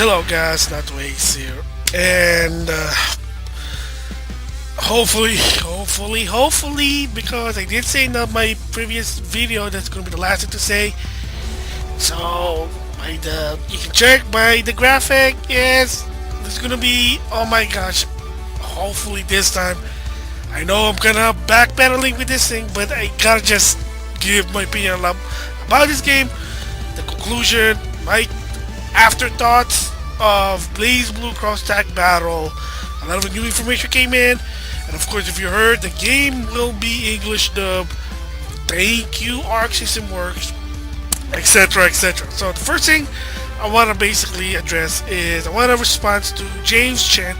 Hello guys, NautoAisDx here, and hopefully, because I did say in my previous video that's going to be the last thing to say. So you can check by the graphic. Yes, there's going to be, oh my gosh, hopefully this time. I know I'm kind of backpedaling with this thing, but I gotta just give my opinion about this game, the conclusion, my afterthoughts of BlazBlue Cross-Tag Battle. A lot of new information came in, and of course, if you heard, the game will be English dub. Thank you, Arc System Works, etc., etc. So the first thing I want to basically address is I want to respond to James Chen.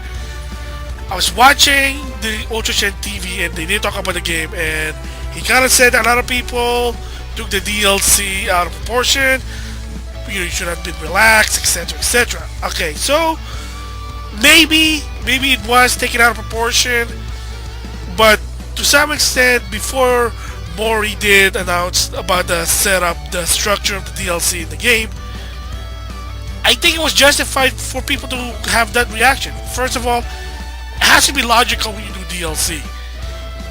I was watching the Ultra Chen TV, and they did talk about the game, and he kind of said that a lot of people took the DLC out of proportion. You should have been relaxed, etc., etc. Okay, so maybe it was taken out of proportion, but to some extent, before Mori did announce about the setup, the structure of the DLC in the game, I think it was justified for people to have that reaction. First of all, it has to be logical when you do DLC.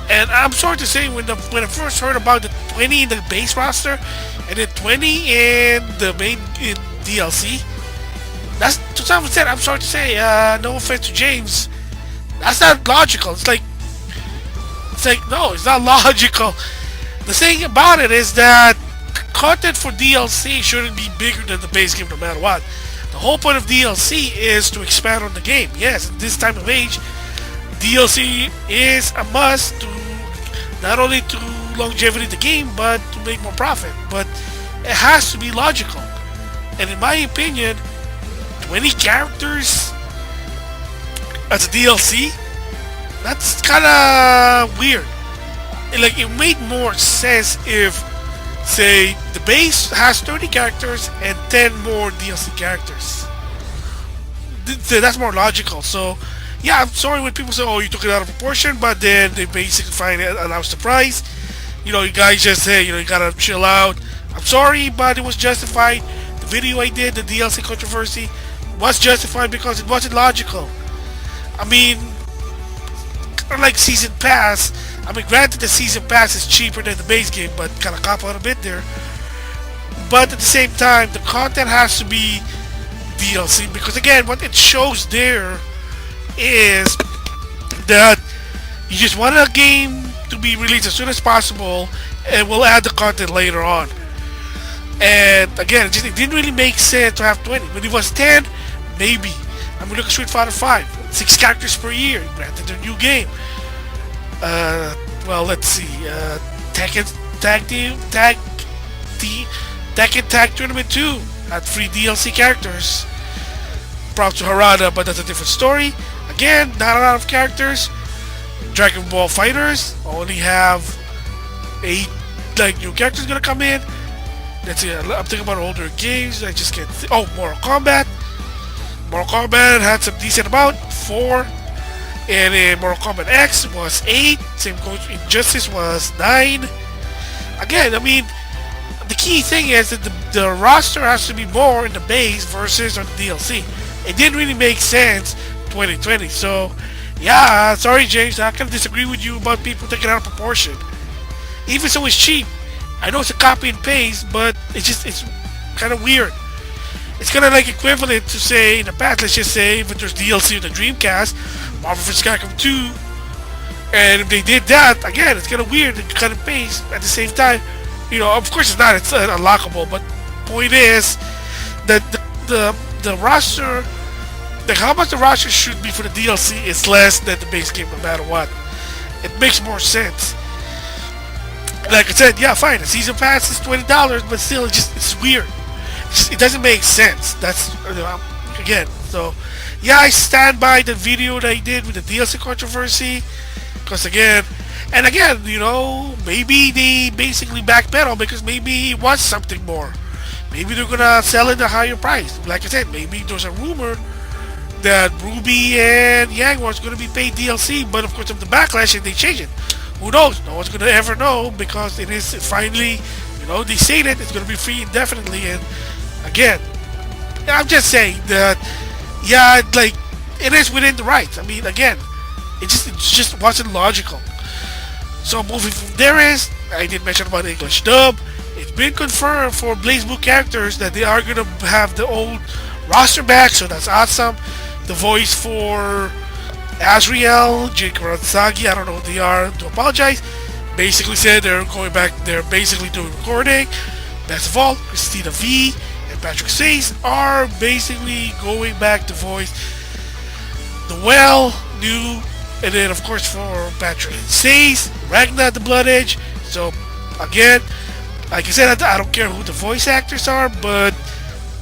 And I'm sorry to say, when I first heard about the 20 in the base roster and then 20 in the main DLC, that's, to some extent, I'm sorry to say, no offense to James, that's not logical. It's like no, it's not logical. The thing about it is that content for DLC shouldn't be bigger than the base game no matter what. The whole point of DLC is to expand on the game. Yes, at this time of age, DLC is a must to not only to longevity the game, but to make more profit. But it has to be logical. And in my opinion, 20 characters as a DLC, that's kind of weird. Like, it made more sense if, say, the base has 30 characters and 10 more DLC characters. That's more logical. So yeah, I'm sorry when people say, oh, you took it out of proportion, but then they basically announce the price. You know, you guys just say, you gotta chill out. I'm sorry, but it was justified. The video I did, the DLC controversy, was justified because it wasn't logical. I mean, kind of like Season Pass. I mean, granted, the Season Pass is cheaper than the base game, but kind of cop out a bit there. But at the same time, the content has to be DLC, because again, what it shows there is that you just want a game to be released as soon as possible, and we'll add the content later on. And again, it didn't really make sense to have 20. When it was 10, maybe. I mean, look at Street Fighter 5, 6 characters per year. Granted, they're a new game. Well, let's see. Tekken Tag Tournament 2 had 3 DLC characters. Props to Harada, but that's a different story. Again, not a lot of characters. Dragon Ball Fighters only have 8 new characters gonna come in. Let's see, I'm thinking about older games. I just can't think. Oh, Mortal Kombat. Mortal Kombat had some decent amount, 4. And in Mortal Kombat X was 8. Same goes, Injustice was 9. Again, I mean, the key thing is that the roster has to be more in the base versus on the DLC. It didn't really make sense 2020. So yeah, sorry James, I can disagree with you about people taking it out of proportion. Even so, it's cheap. I know it's a copy and paste, but it's kind of weird. It's kind of like equivalent to, say, in the past, let's just say, if there's DLC in the Dreamcast, Marvel vs. Capcom 2, and if they did that, again, it's kind of weird and kind of paste at the same time. You know, of course it's unlockable, but point is that the roster, like how much the roster should be for the DLC is less than the base game no matter what. It makes more sense. Like I said, yeah, fine, the season pass is $20, but still, it's weird. It doesn't make sense. That's, again, so yeah, I stand by the video that I did with the DLC controversy, because again, you know, maybe they basically backpedal because maybe it was something more. Maybe they're gonna sell it at a higher price. Like I said, maybe there's a rumor that Ruby and Yang was gonna be paid DLC, but of course, of the backlash, and they change it. Who knows? No one's gonna ever know, because it is finally, you know, they say that it's gonna be free indefinitely. And again, I'm just saying that yeah, like it is within the rights. I mean, again, it just wasn't logical. So moving from there is, I did mention about the English dub. It's been confirmed for BlazBlue characters that they are gonna have the old roster back, so that's awesome. The voice for Azriel, Jake Ransagi, I don't know who they are, to apologize. Basically said they're going back, they're basically doing recording. Best of all, Christina V and Patrick Sace are basically going back to voice the well, new, and then of course for Patrick Sace, Ragnar the Blood Edge. So again, like I said, I don't care who the voice actors are, but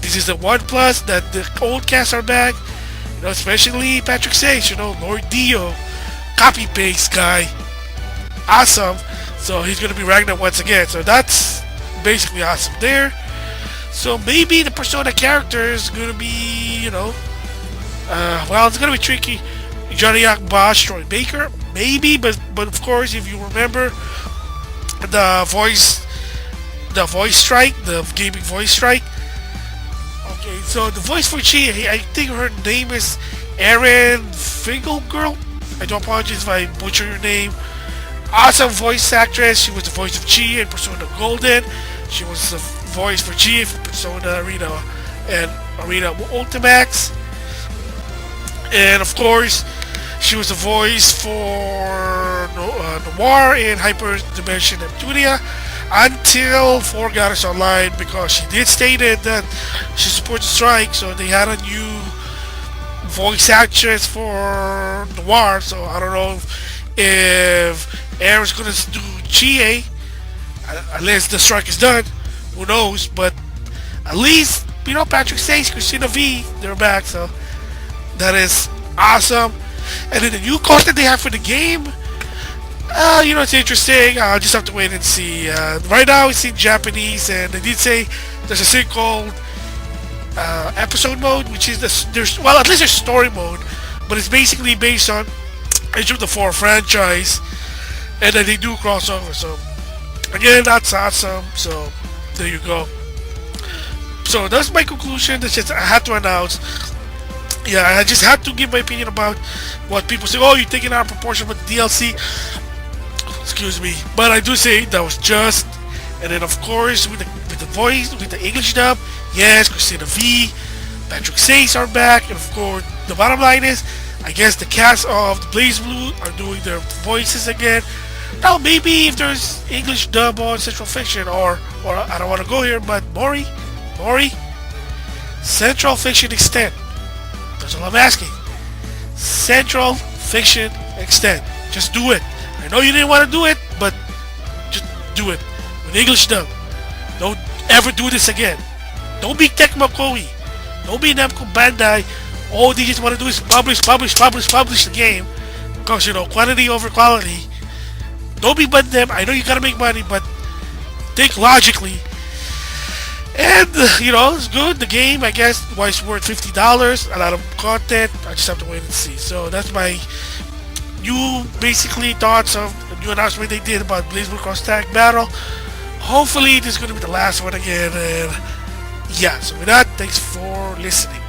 this is the one plus that the old cast are back. You know, especially Patrick Sace, you know, Lord Dio, copy paste guy, awesome. So he's gonna be Ragnar once again. So that's basically awesome there. So maybe the Persona character is gonna be, you know, well, it's gonna be tricky. Johnny Bosch, Troy Baker, maybe, but of course, if you remember the voice strike, the gaming voice strike. Okay, so the voice for Chi, I think her name is Erin Finkelgirl. I do apologize if I butcher your name. Awesome voice actress. She was the voice of Chi in Persona Golden. She was the voice for Chi in Persona Arena and Arena Ultimax. And of course, she was the voice for Noir in Hyper Dimension Neptunia until For Goddess Online, because she did stated that she supports the strike, so they had a new voice actress for Noir. So I don't know if Aaron's gonna do Chie unless the strike is done. Who knows? But at least, you know, Patrick Sace, Christina V, they're back, so that is awesome. And then the new content they have for the game, you know, it's interesting. I'll just have to wait and see. Right now it's in Japanese, and they did say there's a thing called episode mode, which is there's well, at least there's story mode, but it's basically based on Age of the 4 franchise, and then they do crossover. So again, that's awesome. So there you go. So that's my conclusion. That's just I had to announce. Yeah, I just had to give my opinion about what people say. Oh, you're taking out of proportion with the DLC. Excuse me, but I do say that was just. And then of course with the voice, with the English dub, yes, Christina V, Patrick Sace are back, and of course the bottom line is, I guess the cast of the BlazBlue are doing their voices again. Now maybe if there's English dub on Central Fiction, or I don't want to go here, but Mori, Central Fiction Extend. That's all I'm asking. Central Fiction Extend. Just do it. I know you didn't want to do it, but just do it. With English dub. Don't ever do this again. Don't be Tecmo Koei. Don't be Namco Bandai. All they just want to do is publish the game. Because, you know, quantity over quality. Don't be but them. I know you gotta make money, but think logically. And, you know, it's good. The game, I guess, was worth $50. A lot of content. I just have to wait and see. So that's my new, basically, thoughts of the new announcement they did about BlazBlue Cross Tag Battle. Hopefully, this is going to be the last one again. And, yeah, so with that, thanks for listening.